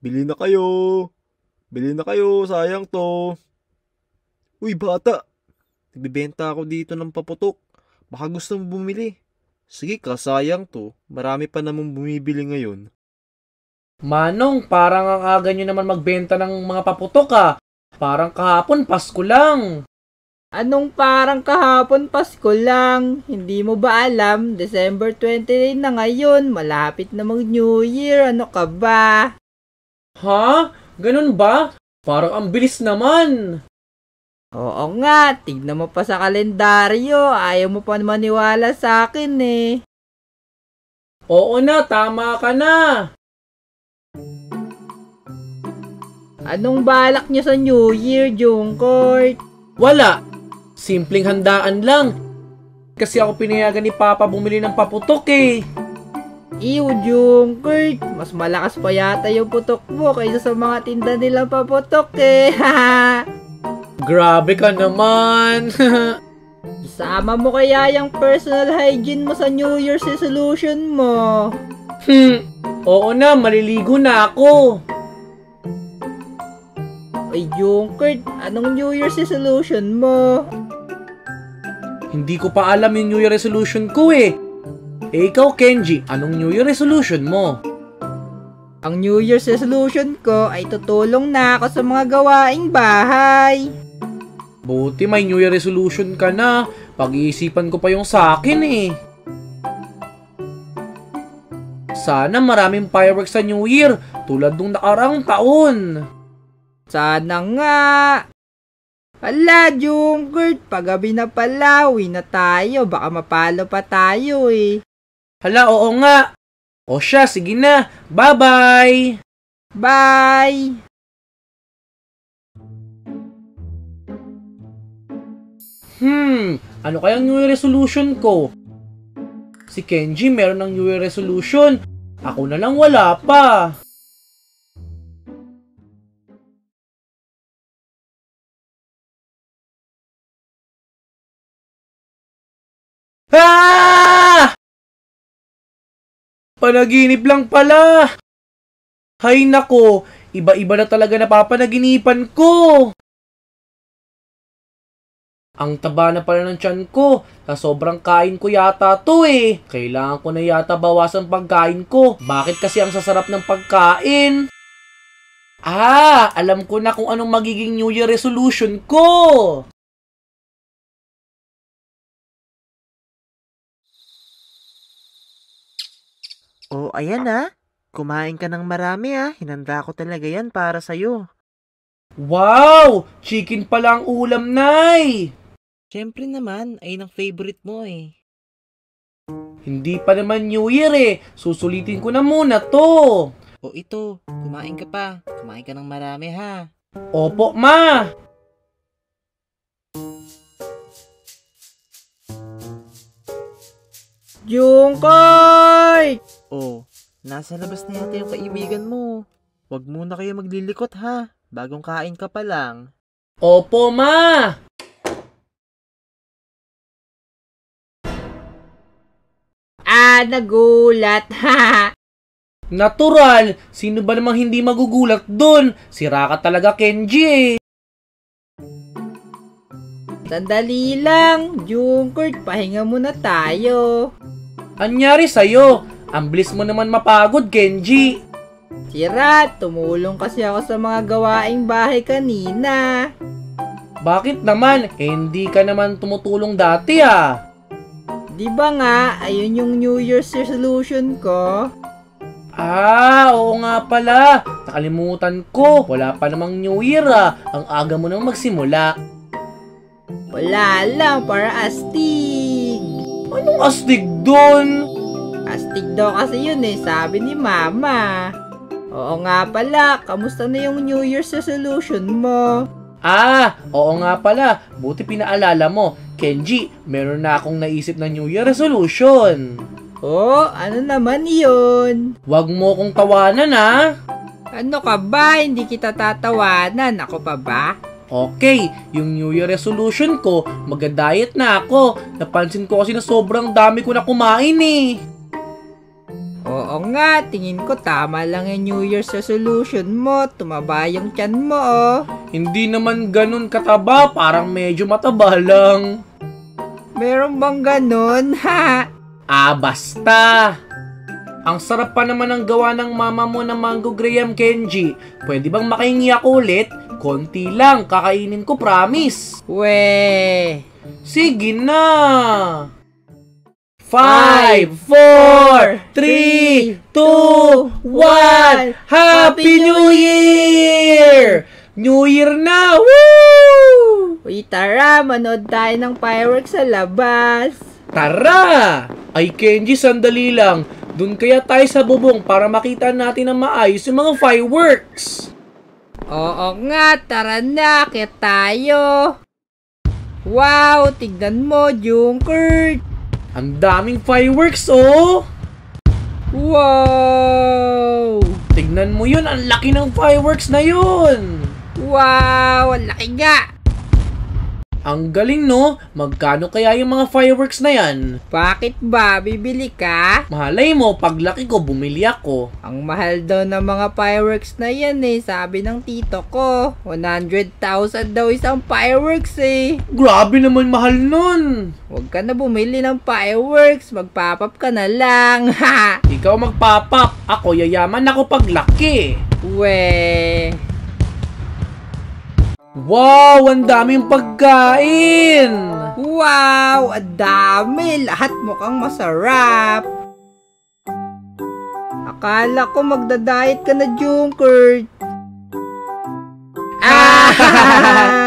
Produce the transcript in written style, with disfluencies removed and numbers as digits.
Bili na kayo. Bili na kayo, sayang to. Uy, bata. Nagbibenta ako dito ng paputok. Baka gusto mo bumili. Sige ka, sayang to. Marami pa namang bumibili ngayon. Manong, parang ang aga nyo naman magbenta ng mga paputok ah. Parang kahapon, Pasko lang. Anong parang kahapon Pasko lang? Hindi mo ba alam? December 29 na ngayon. Malapit na mag New Year. Ano ka ba? Ha? Ganun ba? Parang ang bilis naman. Oo nga. Tignan mo pa sa kalendaryo. Ayaw mo pa maniwala sa akin eh. Oo na, tama ka na. Anong balak niyo sa New Year, Jungkook? Wala. Simpleng handaan lang. Kasi ako pinayagan ni Papa bumili ng paputok eh. Ew, Jungkook. Mas malakas pa yata yung putok mo kaysa sa mga tinda nilang paputok eh. Grabe ka naman. Isama mo kaya yung personal hygiene mo sa New Year's resolution mo. Oo na, maliligo na ako. Ay, Jungkook, anong New Year's resolution mo? Hindi ko pa alam yung New Year resolution ko eh. Eh ikaw, Kenji, anong New Year resolution mo? Ang New Year's resolution ko ay tutulong na ako sa mga gawaing bahay. Buti may New Year resolution ka na. Pag-iisipan ko pa yung sa akin eh. Sana maraming fireworks sa New Year tulad nung nakaraang taon. Sana nga. Hala, Jungkook, paggabi na pala, uwi na tayo. Baka mapalo pa tayo eh. Hala, oo nga. O siya, sige na. Bye-bye! Bye! Ano kayang New Year resolution ko? Si Kenji meron ng New Year resolution. Ako na lang wala pa. Ah! Panaginip lang pala. Hay nako, iba-iba na talaga napapanaginipan ko. Ang taba na pala ng tiyan ko. Sa sobrang kain ko yata to eh. Kailangan ko na yata bawasan pagkain ko. Bakit kasi ang sasarap ng pagkain? Ah, alam ko na kung anong magiging New Year resolution ko. Oh, ayan ah. Kumain ka ng marami ah. Hinanda ko talaga yan para sa'yo. Wow! Chicken pala ang ulam, Nay! Siyempre naman, ay ng favorite mo eh. Hindi pa naman New Year eh. Susulitin ko na muna to. O ito, kumain ka pa. Kumain ka ng marami ha. Opo, Ma! Jungkook! Oh, nasa labas na yata yung kaibigan mo. Huwag muna kayo maglilikot ha. Bagong kain ka pa lang. Opo, Ma! Nagulat, ha! Natural! Sino ba namang hindi magugulat dun? Sira ka talaga, Kenji eh. Sandali lang, Jungkook, pahinga muna tayo. Anyari sa'yo? Ang bilis mo naman mapagod, Kenji. Sira, tumulong kasi ako sa mga gawaing bahay kanina. Bakit naman? Eh, hindi ka naman tumutulong dati ah. Di ba nga, ayun yung New Year's resolution ko? Ah, oo nga pala. Nakalimutan ko. Wala pa namang New Year ah. Ang aga mo nang magsimula. Wala lang, para astig. Anong astig dun? Astig daw kasi yun eh, sabi ni Mama. Oo nga pala, kamusta na yung New Year's resolution mo? Ah, oo nga pala. Buti pinaalala mo. Kenji, meron na akong naisip na New Year resolution. Oh, ano naman yun? Huwag mo kong tawanan ah. Ano ka ba? Hindi kita tatawanan. Ako pa ba? Okay, yung New Year resolution ko, mag-diet na ako. Napansin ko kasi na sobrang dami ko na kumain eh. Oo Oo nga, tingin ko tama lang yung New Year's resolution mo. Tumaba yung tiyan mo, oh. Hindi naman ganun kataba, parang medyo mataba lang. Meron bang ganun? Ha? Basta. Ang sarap pa naman ang gawa ng mama mo ng Mango Graham Kenji. Pwede bang makahingi ako ulit? Konti lang, kakainin ko, promise. We. Sige na. 5, 4, 3, 2, 1. Happy New Year! New Year na! Woo! Uy, tara, manood tayo ng fireworks sa labas. Tara! Ay, Kenji, sandali lang. Doon kaya tayo sa bubong para makita natin ng maayos yung mga fireworks. Oo nga, tara na, kaya tayo. Wow, tignan mo, Junker. Ang daming fireworks, oh! Wow! Tignan mo yun, ang laki ng fireworks na yun! Wow, ang laki nga. Ang galing, no? Magkano kaya yung mga fireworks na yan? Bakit ba? Bibili ka? Mahalay mo, paglaki ko, bumili ako. Ang mahal daw ng mga fireworks na yan eh, sabi ng tito ko. 100,000 daw isang fireworks eh. Grabe naman mahal nun! Huwag ka na bumili ng fireworks, magpapap ka na lang. Ha! Ikaw magpapap, ako yayaman ako paglaki. We. Wow, ang daming pagkain! Wow, ang dami. Lahat mukhang masarap. Akala ko magda-diet ka na, Junker. Ah!